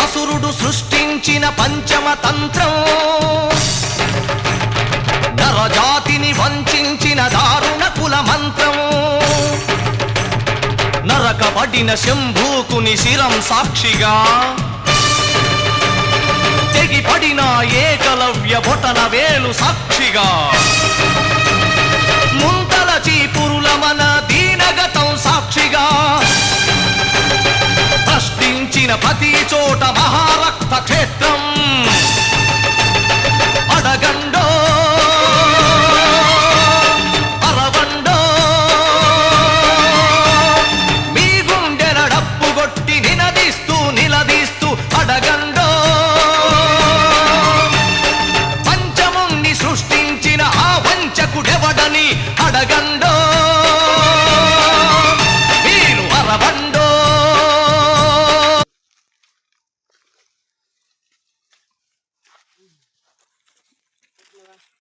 అసురుడు సృష్టించిన పంచమ తంత్రం, నరజాతిని వంచిన దారుణ కుల మంత్రం, నరకబడిన శంభూకుని శిరం సాక్షిగా, తెగిపడిన ఏకలవ్య బొటన వేలు సాక్షిగా, ముంతల చీపురుల మన దీనగతం సాక్షిగా, ప్రశ్నించిన ప్రతి చోట మహా